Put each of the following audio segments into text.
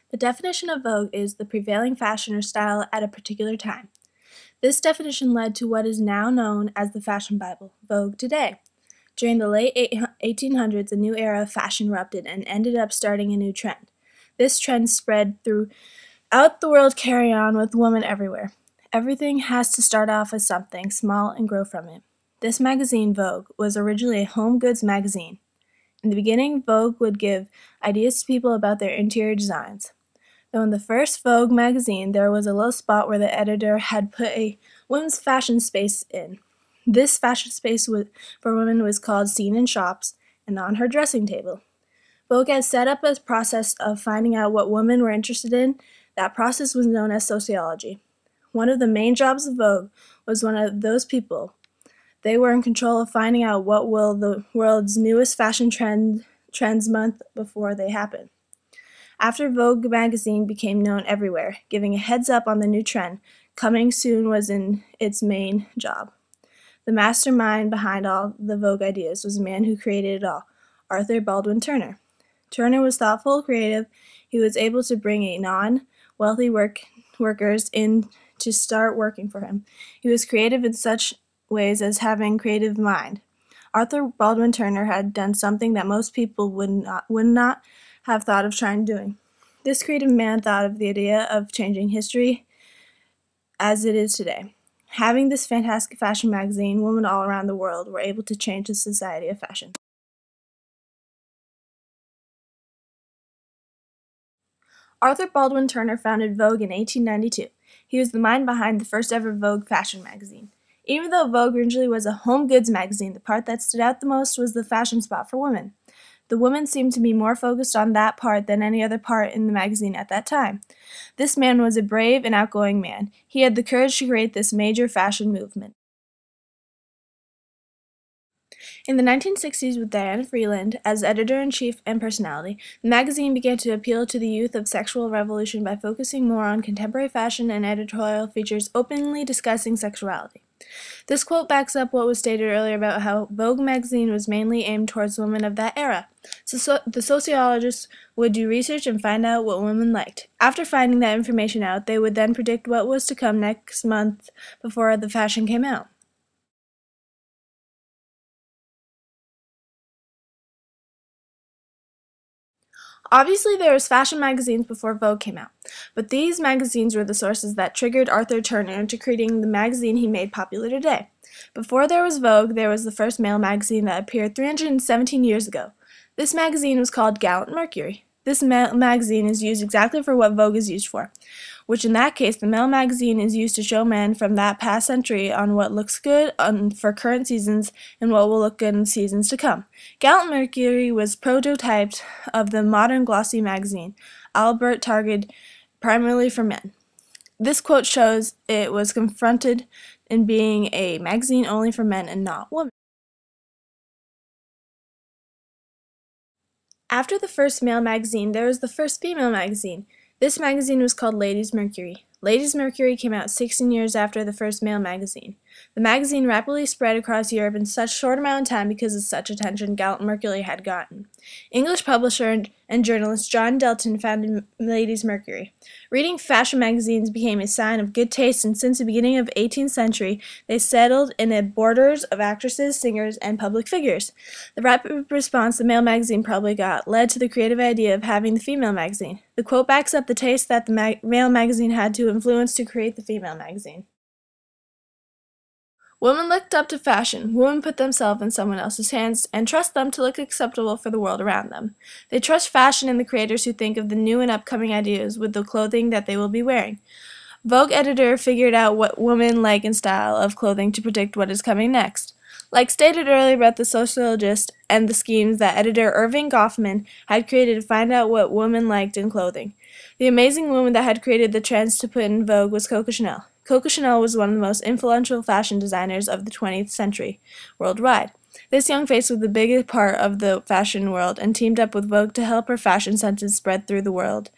The definition of Vogue is the prevailing fashion or style at a particular time. This definition led to what is now known as the fashion Bible, Vogue today. During the late 1800s, a new era of fashion erupted and ended up starting a new trend. This trend spread throughout the world, carrying on with women everywhere. Everything has to start off as something small and grow from it. This magazine, Vogue, was originally a home goods magazine. In the beginning, Vogue would give ideas to people about their interior designs. Though in the first Vogue magazine, there was a little spot where the editor had put a women's fashion space in. This fashion space for women was called Seen in Shops and on her dressing table. Vogue had set up a process of finding out what women were interested in. That process was known as sociology. One of the main jobs of Vogue was one of those people. They were in control of finding out what will the world's newest fashion trends month before they happen. After Vogue magazine became known everywhere, giving a heads up on the new trend coming soon was in its main job. The mastermind behind all the Vogue ideas was a man who created it all, Arthur Baldwin Turner. Turner was thoughtful, creative. He was able to bring a non-wealthy workers in to start working for him. He was creative in such ways as having creative mind. Arthur Baldwin Turner had done something that most people would not have thought of trying doing. This creative man thought of the idea of changing history as it is today. Having this fantastic fashion magazine, women all around the world were able to change the society of fashion. Arthur Baldwin Turner founded Vogue in 1892. He was the mind behind the first ever Vogue fashion magazine. Even though Vogue originally was a home goods magazine, the part that stood out the most was the fashion spot for women. The women seemed to be more focused on that part than any other part in the magazine at that time. This man was a brave and outgoing man. He had the courage to create this major fashion movement. In the 1960s, with Diana Freeland as editor-in-chief and personality, the magazine began to appeal to the youth of sexual revolution by focusing more on contemporary fashion and editorial features openly discussing sexuality. This quote backs up what was stated earlier about how Vogue magazine was mainly aimed towards women of that era. So the sociologists would do research and find out what women liked. After finding that information out, they would then predict what was to come next month before the fashion came out. Obviously, there was fashion magazines before Vogue came out, but these magazines were the sources that triggered Arthur Turner into creating the magazine he made popular today. Before there was Vogue, there was the first male magazine that appeared 317 years ago. This magazine was called Gallant Mercury. This magazine is used exactly for what Vogue is used for, which in that case, the male magazine is used to show men from that past century on what looks good for current seasons and what will look good in seasons to come. Gallant Mercury was prototyped of the modern glossy magazine, Albert targeted primarily for men. This quote shows it was confronted in being a magazine only for men and not women. After the first male magazine, there was the first female magazine. This magazine was called Ladies' Mercury. Ladies' Mercury came out 16 years after the first male magazine. The magazine rapidly spread across Europe in such short amount of time because of such attention Gallant Mercury had gotten. English publisher and journalist John Delton founded Ladies' Mercury. Reading fashion magazines became a sign of good taste, and since the beginning of the 18th century, they settled in the borders of actresses, singers, and public figures. The rapid response the male magazine probably got led to the creative idea of having the female magazine. The quote backs up the taste that the male magazine had to influence to create the female magazine. Women looked up to fashion. Women put themselves in someone else's hands and trust them to look acceptable for the world around them. They trust fashion and the creators who think of the new and upcoming ideas with the clothing that they will be wearing. Vogue editor figured out what women like in style of clothing to predict what is coming next. Like stated earlier about the sociologist and the schemes that editor Irving Goffman had created to find out what women liked in clothing. The amazing woman that had created the trends to put in Vogue was Coco Chanel. Coco Chanel was one of the most influential fashion designers of the 20th century worldwide. This young face was the biggest part of the fashion world and teamed up with Vogue to help her fashion senses spread through the world.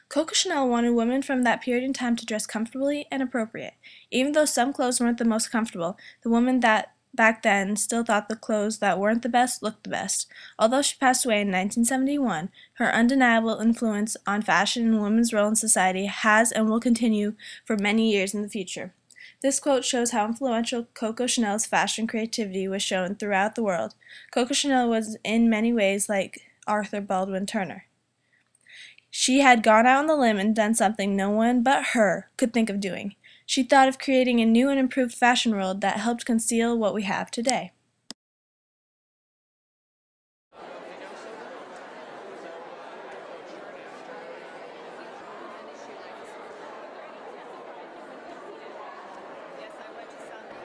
Coco Chanel wanted women from that period in time to dress comfortably and appropriate. Even though some clothes weren't the most comfortable, the women that back then still thought the clothes that weren't the best looked the best. Although she passed away in 1971, her undeniable influence on fashion and women's role in society has and will continue for many years in the future. This quote shows how influential Coco Chanel's fashion creativity was shown throughout the world. Coco Chanel was in many ways like Arthur Baldwin Turner. She had gone out on the limb and done something no one but her could think of doing. She thought of creating a new and improved fashion world that helped conceal what we have today.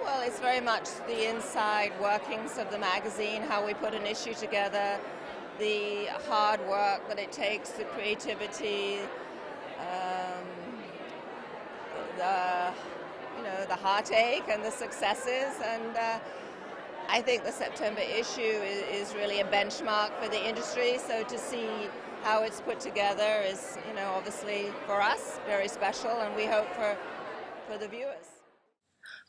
Well, it's very much the inside workings of the magazine, how we put an issue together, the hard work that it takes, the creativity, the the heartache and the successes, and I think the September issue is really a benchmark for the industry. So to see how it's put together is, obviously for us very special, and we hope for the viewers.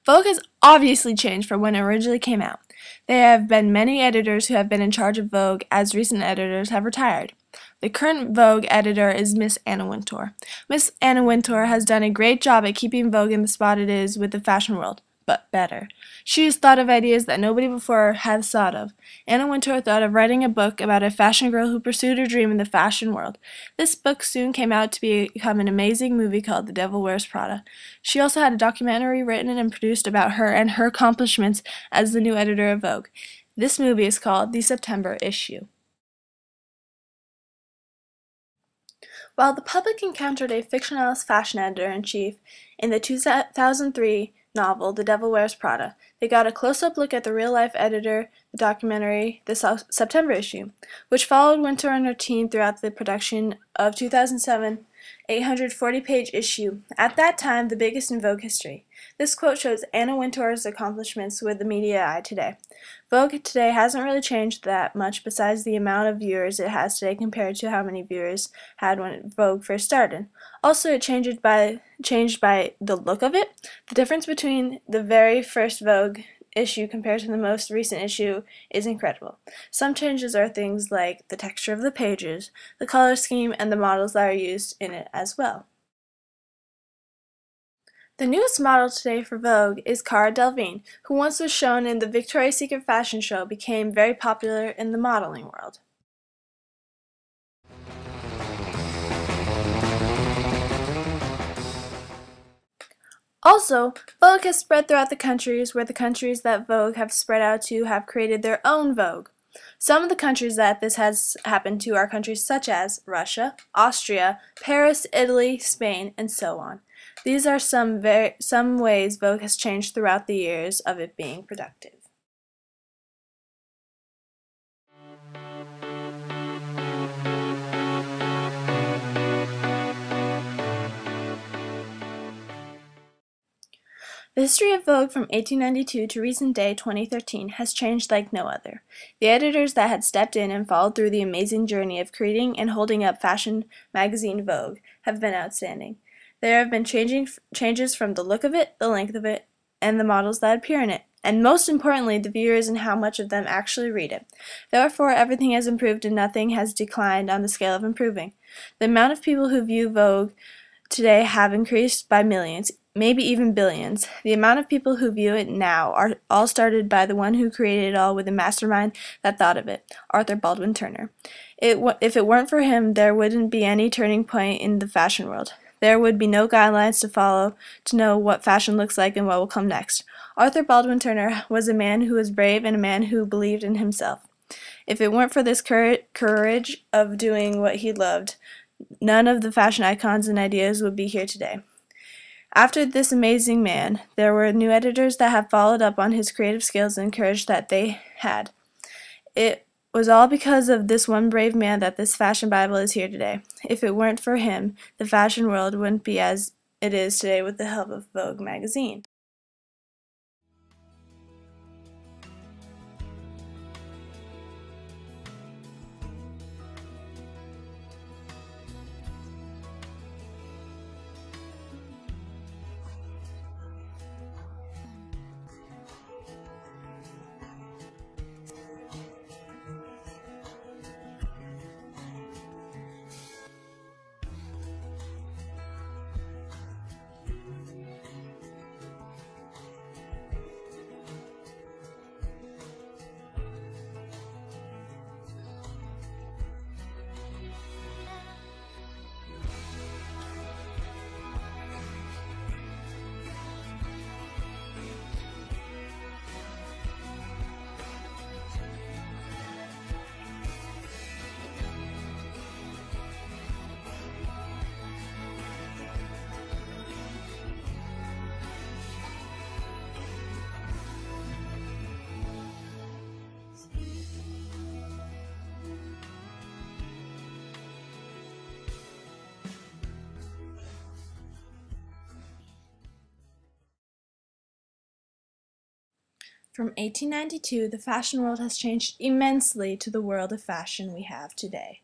Vogue has obviously changed from when it originally came out. There have been many editors who have been in charge of Vogue, as recent editors have retired. The current Vogue editor is Miss Anna Wintour. Miss Anna Wintour has done a great job at keeping Vogue in the spot it is with the fashion world, but better. She has thought of ideas that nobody before has thought of. Anna Wintour thought of writing a book about a fashion girl who pursued her dream in the fashion world. This book soon came out to become an amazing movie called The Devil Wears Prada. She also had a documentary written and produced about her and her accomplishments as the new editor of Vogue. This movie is called The September Issue. While the public encountered a fictionalist fashion editor-in-chief in the 2003 novel The Devil Wears Prada, they got a close-up look at the real-life editor, the documentary, The September Issue, which followed Wintour and her team throughout the production of 2007 840-page issue, at that time the biggest in Vogue history. This quote shows Anna Wintour's accomplishments with the media eye today. Vogue today hasn't really changed that much besides the amount of viewers it has today compared to how many viewers had when Vogue first started. Also, it changed by the look of it. The difference between the very first Vogue issue compared to the most recent issue is incredible. Some changes are things like the texture of the pages, the color scheme, and the models that are used in it as well. The newest model today for Vogue is Cara Delevingne, who once was shown in the Victoria's Secret fashion show, became very popular in the modeling world. Also, Vogue has spread throughout the countries where the countries that Vogue have spread out to have created their own Vogue. Some of the countries that this has happened to are countries such as Russia, Austria, Paris, Italy, Spain, and so on. These are some ways Vogue has changed throughout the years of it being productive. The history of Vogue from 1892 to recent day 2013 has changed like no other. The editors that had stepped in and followed through the amazing journey of creating and holding up fashion magazine Vogue have been outstanding. There have been changes from the look of it, the length of it, and the models that appear in it, and most importantly, the viewers and how much of them actually read it. Therefore, everything has improved and nothing has declined on the scale of improving. The amount of people who view Vogue today have increased by millions, maybe even billions. The amount of people who view it now are all started by the one who created it all with a mastermind that thought of it, Arthur Baldwin Turner. If it weren't for him, there wouldn't be any turning point in the fashion world. There would be no guidelines to follow to know what fashion looks like and what will come next. Arthur Baldwin Turner was a man who was brave and a man who believed in himself. If it weren't for this courage of doing what he loved, none of the fashion icons and ideas would be here today. After this amazing man, there were new editors that have followed up on his creative skills and courage that they had. It was all because of this one brave man that this fashion Bible is here today. If it weren't for him, the fashion world wouldn't be as it is today with the help of Vogue magazine. From 1892, the fashion world has changed immensely to the world of fashion we have today.